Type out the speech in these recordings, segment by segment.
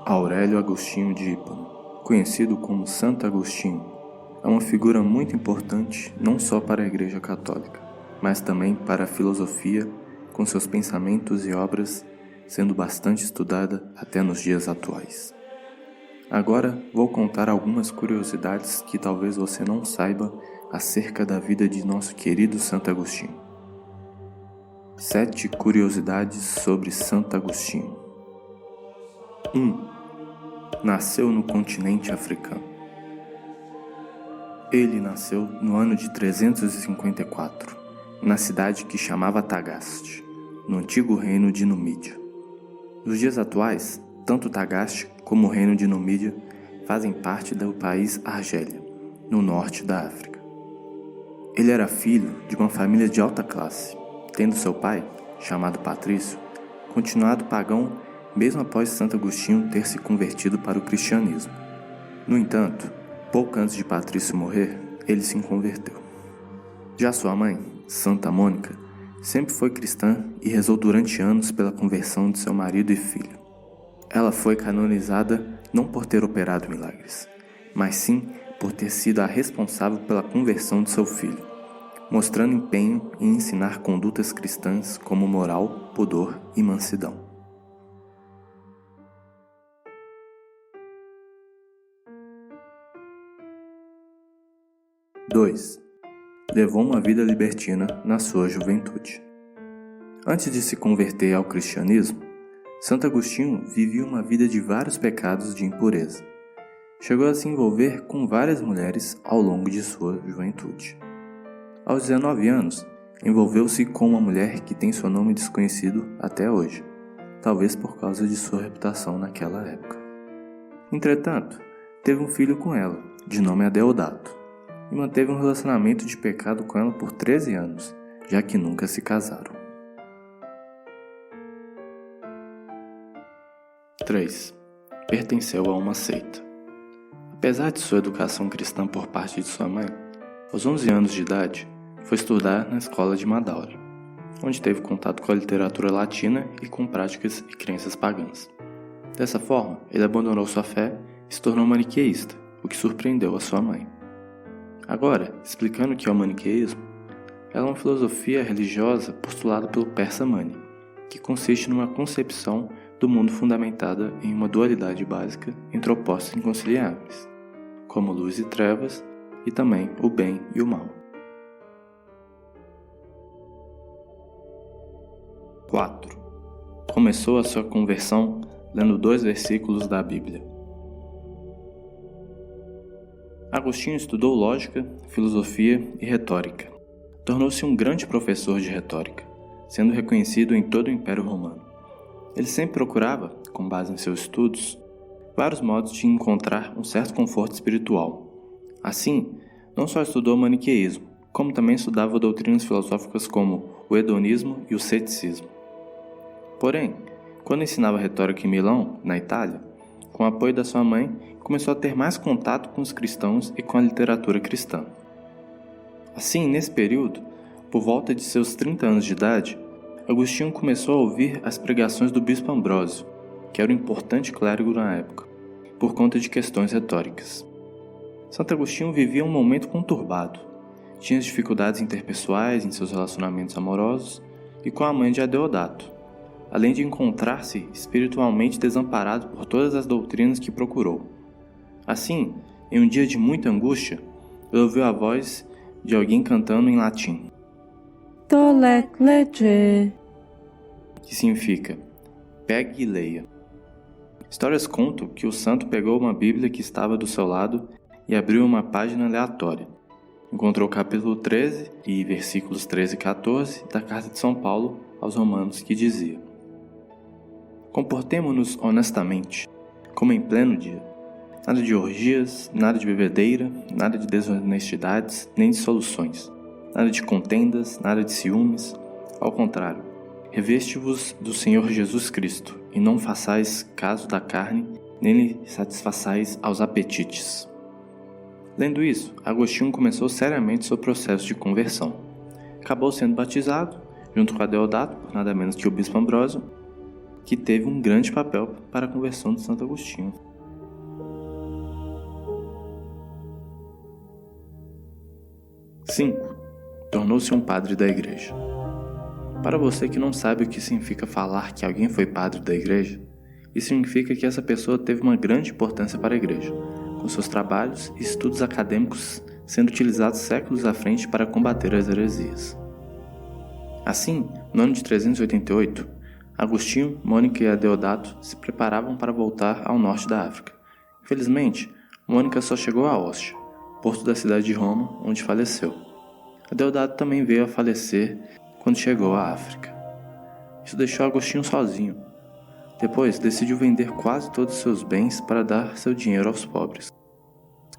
Aurélio Agostinho de Hipona, conhecido como Santo Agostinho, é uma figura muito importante não só para a Igreja Católica, mas também para a filosofia, com seus pensamentos e obras sendo bastante estudada até nos dias atuais. Agora vou contar algumas curiosidades que talvez você não saiba acerca da vida de nosso querido Santo Agostinho. 7 curiosidades sobre Santo Agostinho. 1. Nasceu no continente africano. Ele nasceu no ano de 354, na cidade que chamava Tagaste, no antigo reino de Numídia. Nos dias atuais, tanto Tagaste como o reino de Numídia fazem parte do país Argélia, no norte da África. Ele era filho de uma família de alta classe, tendo seu pai, chamado Patrício, continuado pagão mesmo após Santo Agostinho ter se convertido para o cristianismo. No entanto, pouco antes de Patrício morrer, ele se converteu. Já sua mãe, Santa Mônica, sempre foi cristã e rezou durante anos pela conversão de seu marido e filho. Ela foi canonizada não por ter operado milagres, mas sim por ter sido a responsável pela conversão de seu filho, mostrando empenho em ensinar condutas cristãs como moral, pudor e mansidão. 2. Levou uma vida libertina na sua juventude. Antes de se converter ao cristianismo, Santo Agostinho vivia uma vida de vários pecados de impureza. Chegou a se envolver com várias mulheres ao longo de sua juventude. Aos 19 anos, envolveu-se com uma mulher que tem seu nome desconhecido até hoje, talvez por causa de sua reputação naquela época. Entretanto, teve um filho com ela, de nome Adeodato, e manteve um relacionamento de pecado com ela por 13 anos, já que nunca se casaram. 3. Pertenceu a uma seita. Apesar de sua educação cristã por parte de sua mãe, aos 11 anos de idade, foi estudar na escola de Madaura, onde teve contato com a literatura latina e com práticas e crenças pagãs. Dessa forma, ele abandonou sua fé e se tornou maniqueísta, o que surpreendeu a sua mãe. Agora, explicando o que é o maniqueísmo, ela é uma filosofia religiosa postulada pelo Persa Mani, que consiste numa concepção do mundo fundamentada em uma dualidade básica entre opostos inconciliáveis, como luz e trevas, e também o bem e o mal. 4. Começou a sua conversão lendo 2 versículos da Bíblia. Agostinho estudou lógica, filosofia e retórica. Tornou-se um grande professor de retórica, sendo reconhecido em todo o Império Romano. Ele sempre procurava, com base em seus estudos, vários modos de encontrar um certo conforto espiritual. Assim, não só estudou o maniqueísmo, como também estudava doutrinas filosóficas como o hedonismo e o ceticismo. Porém, quando ensinava retórica em Milão, na Itália, com o apoio da sua mãe, começou a ter mais contato com os cristãos e com a literatura cristã. Assim, nesse período, por volta de seus 30 anos de idade, Agostinho começou a ouvir as pregações do bispo Ambrósio, que era um importante clérigo na época, por conta de questões retóricas. Santo Agostinho vivia um momento conturbado. Tinha dificuldades interpessoais em seus relacionamentos amorosos e com a mãe de Adeodato, além de encontrar-se espiritualmente desamparado por todas as doutrinas que procurou. Assim, em um dia de muita angústia, ele ouviu a voz de alguém cantando em latim, Dolec lege, que significa pegue e leia. Histórias contam que o santo pegou uma Bíblia que estava do seu lado e abriu uma página aleatória. Encontrou o capítulo 13 e versículos 13 e 14 da Carta de São Paulo aos Romanos, que dizia: Comportemo-nos honestamente, como em pleno dia. Nada de orgias, nada de bebedeira, nada de desonestidades, nem de dissoluções. Nada de contendas, nada de ciúmes. Ao contrário, reveste-vos do Senhor Jesus Cristo, e não façais caso da carne, nem lhe satisfaçais aos apetites. Lendo isso, Agostinho começou seriamente seu processo de conversão. Acabou sendo batizado, junto com Adeodato, nada menos que o bispo Ambrósio, que teve um grande papel para a conversão de Santo Agostinho. Cinco. Tornou-se um padre da igreja. Para você que não sabe o que significa falar que alguém foi padre da igreja, isso significa que essa pessoa teve uma grande importância para a igreja, com seus trabalhos e estudos acadêmicos sendo utilizados séculos à frente para combater as heresias. Assim, no ano de 388, Agostinho, Mônica e Adeodato se preparavam para voltar ao norte da África. Infelizmente, Mônica só chegou a Ostia, porto da cidade de Roma, onde faleceu. Adeodato também veio a falecer quando chegou à África. Isso deixou Agostinho sozinho. Depois, decidiu vender quase todos os seus bens para dar seu dinheiro aos pobres.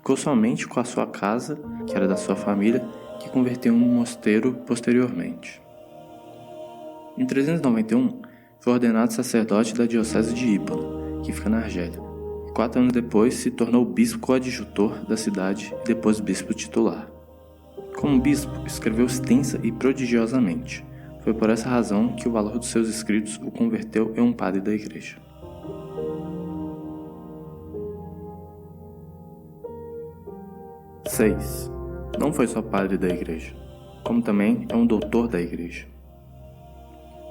Ficou somente com a sua casa, que era da sua família, que converteu em um mosteiro posteriormente. Em 391, foi ordenado sacerdote da diocese de Hipona, que fica na Argélia, e 4 anos depois se tornou bispo coadjutor da cidade e depois bispo titular. Como bispo, escreveu extensa e prodigiosamente. Foi por essa razão que o valor dos seus escritos o converteu em um padre da igreja. Seis. Não foi só padre da igreja, como também é um doutor da igreja.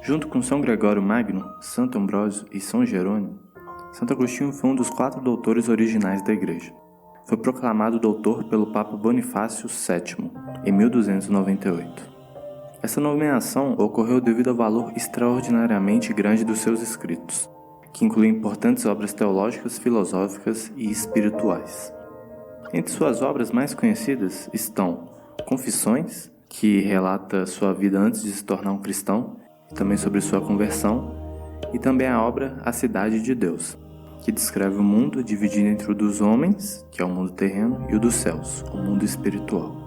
Junto com São Gregório Magno, Santo Ambrósio e São Jerônimo, Santo Agostinho foi um dos 4 doutores originais da igreja. Foi proclamado doutor pelo Papa Bonifácio VII, em 1298. Essa nomeação ocorreu devido ao valor extraordinariamente grande dos seus escritos, que incluem importantes obras teológicas, filosóficas e espirituais. Entre suas obras mais conhecidas estão Confissões, que relata sua vida antes de se tornar um cristão, e também sobre sua conversão, e também a obra A Cidade de Deus, que descreve o mundo dividido entre o dos homens, que é o mundo terreno, e o dos céus, o mundo espiritual.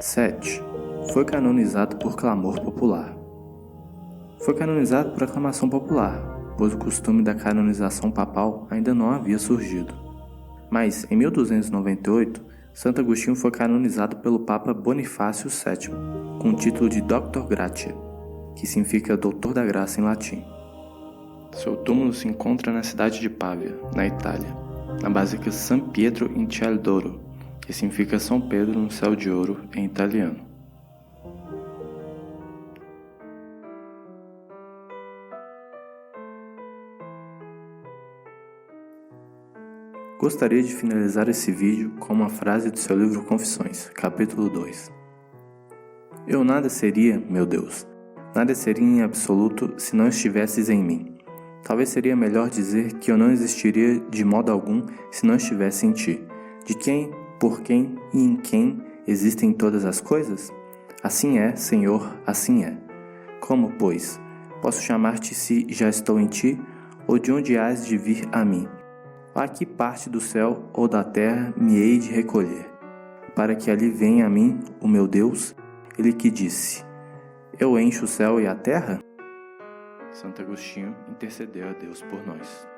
Sete. Foi canonizado por clamor popular. Foi canonizado por aclamação popular, pois o costume da canonização papal ainda não havia surgido. Mas, em 1298, Santo Agostinho foi canonizado pelo Papa Bonifácio VII, com o título de Doctor Gratia, que significa Doutor da Graça em latim. Seu túmulo se encontra na cidade de Pávia, na Itália, na Basílica San Pietro in Ciel d'Oro, que significa São Pedro no Céu de Ouro em italiano. Gostaria de finalizar esse vídeo com uma frase do seu livro Confissões, capítulo 2. Eu nada seria, meu Deus, nada seria em absoluto se não estivesses em mim. Talvez seria melhor dizer que eu não existiria de modo algum se não estivesse em ti. De quem, por quem e em quem existem todas as coisas? Assim é, Senhor, assim é. Como, pois, posso chamar-te se já estou em ti, ou de onde hás de vir a mim? A que parte do céu ou da terra me hei de recolher, para que ali venha a mim, o meu Deus, ele que disse, eu encho o céu e a terra? Santo Agostinho intercedeu a Deus por nós.